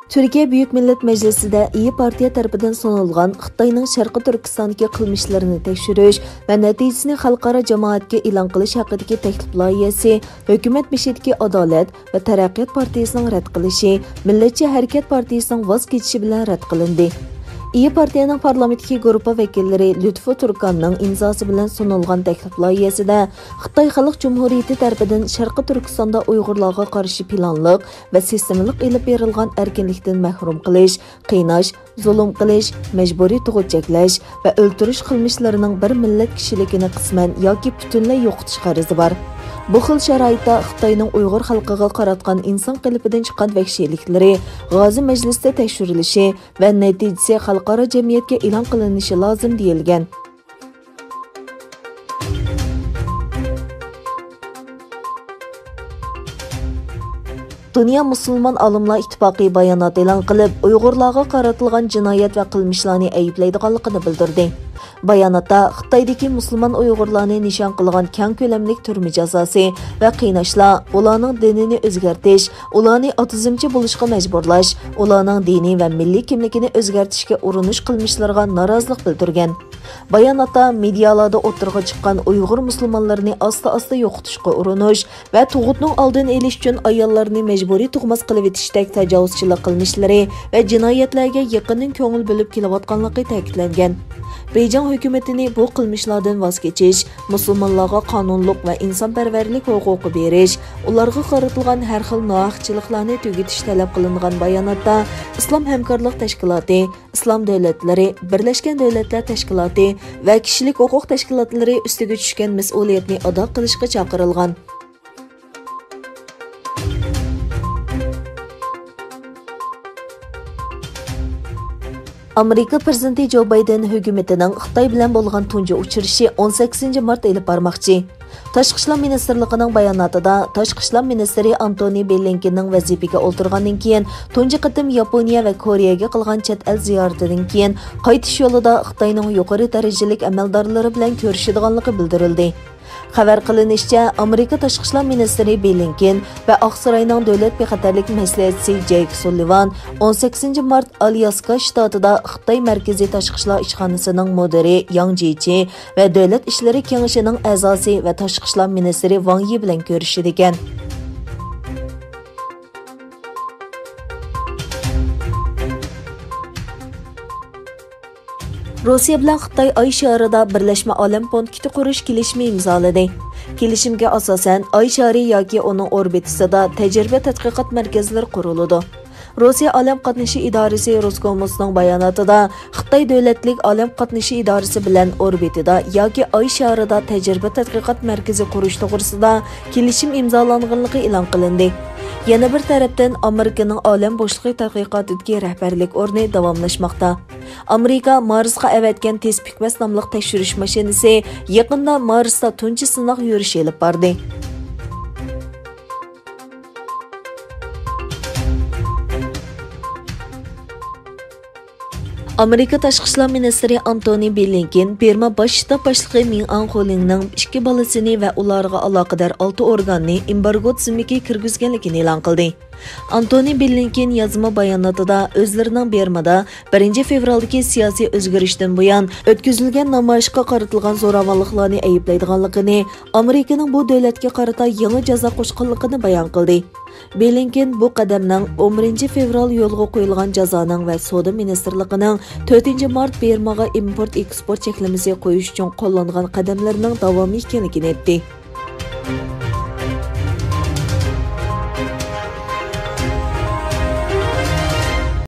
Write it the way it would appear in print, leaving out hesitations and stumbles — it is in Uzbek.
Türkiye Büyük Millet Meclisi'de İyi Partiya tarafından sunulgan Xitayning Sharqi Turkistondagi qilmishlarini tekshirish va natijasini xalqaro jamoatga e'lon qilish haqidagi taklif loyihasi hukumat beshidagi Adolat va Taraqqiyot partiyasining rad qilishi, Millatchi harakat partiyasining voz kechishi bilan rad qilindi. İyi Partiyaning parlamentdagi guruhi vakillari Lutfu Turkanning imzosi bilan sunulgan taklif loyihasida Xitoy Xalq Jumhuriyati tarafidan Sharqi Turkistonda Uyg'urlarga qarshi planliq va sistemalik elib berilgan erkinlikdan mahrum qilish, qiynash, zulm qilish, majburiy tug'ut cheklash va o'ltirish qilmishlarining bir millat kishiligini qisman yoki butunlay yo'qotish g'arzi bor. Bu xil sharoitda Xitoyning Uyg'ur xalqiga qaratgan inson qalbidan chiqqan vahshiyliklari G'ozi majlisda tekshirilishi va natijasi xalqaro jamiyatga e'lon qilinishi lozim deyilgan. Dünya Müslüman Alimlar İttifaqı bayonot e'lon qilib, Uyg'urlarga qaratilgan jinoyat va qilmishlarni ayblaydiganligini bildirdi. Bayonotda Xitoydagi musulmon Uyg'urlarni nishon qilgan keng ko'lamlik turma jazosi va qiynashlar, ularning dinini o'zgartirish, ularni otizmchi bo'lishga majburlash, ularning diniy va milliy kimligini o'zgartirishga urinish qilmishlariga norozilik bildirgan. Bayonotda medialarda o'tirg'a chiqqan Uyg'ur musulmonlarini asta-asta yo'qotishga urinish va tug'utning oldini olish uchun ayollarni majburiy tug'mas qilib etishdek tajovuzchilik qilmishlari va jinoyatlarga yaqinning ko'ngil bo'lib kelayotganligi ta'kidlangan. Beijing hukumatini bu qilmishlardan voz kechish, musulmonlarga qonunliq va insonparvarlik huquqi berish, ularga qaratilgan har xil nohaqchiliklarni tugatish talab qilingan bayonotda Islom hamkorlik tashkiloti, Islom davlatlari, Birlashgan Davlatlar tashkiloti va kishilik huquq tashkilotlari ustiga tushgan mas'uliyatni ado qilishga chaqirilgan. Amerika prezidenti Joe Biden hukumatining Xitoy bilan bo'lgan tunji uchrashuvi 18 mart elib bormoqchi. Tashqi ishlar ministrligining bayonotida Tashqi ishlar ministri Antony Blinkenning vazifaga o'tirgandan keyin tunji qatim Yaponiya va Koreyaga qilgan chet el ziyoratidan keyin qaytish yo'lida Xitoyning yuqori darajali amaldorlari bilan ko'rishadiganligi bildirildi. Xabar qilinishicha, Amerika Tashqi ishlar ministri Blinken va Oqsaroyning davlat bexatarlik maslahatchisi Jake Sullivan 18 mart Alyaska shtatida Xitoy markaziy tashqi ishlar ishxonasining mudiri Yang Jichi va davlat ishlari kengashining a'zosi va tashqi ishlar ministri Wang Yi bilan ko'rishdi ekan. Rossiya bilan Xitoy Oy sharida birlashma olam punkti qurish kelishimi imzoladi. Kelishimga asosan Oy shari yoki uning orbitasida tajriba tadqiqot markazlari quriladi. Rossiya olam qatnashi idorasi Roskomosning bayonotida Xitoy davlatlik olam qatnashi idorasi bilan orbitida yoki Oy sharida tajriba tadqiqot markazi qurish to'g'risida kelishim imzolanganligi e'lon qilindi. Yana bir tarafdan Amerikaning olam bo'shliqi tadqiqotidagi rahbarlik o'rni davomlashmoqda. Amerika Marsga avatgan tez pikmas nomli tekshirish mashinasi yaqinda Marsda tunji sinov yurishi olib bordi. Amerika Tashqi ishlar ministri Antony Blinken Bېrma bosh shtab boshlig'i Min Aung Hlaingning 2 bolasini va ularga aloqador 6 organni embargo tizimiga kirgizganligini e'lon qildi. Antony Blinken yozma bayonotida o'zlarining Bېrmada 1 fevraldagi siyosiy o'zgarishdan buyon o'tkazilgan namoyishga qaratilgan zo'ravonliklarni ayblaydiganligini, Amerikaning bu davlatga qarata yangi jazo qo'shganligini bayon qildi. Blinken bu qadamning 11 fevral yo'lga qo'yilgan jazoning va savdo ministrligining 4 mart Bېrmaga import-eksport cheklamasi qo'yish uchun qo'llangan qadamlarining davomi ekanligini aytdi.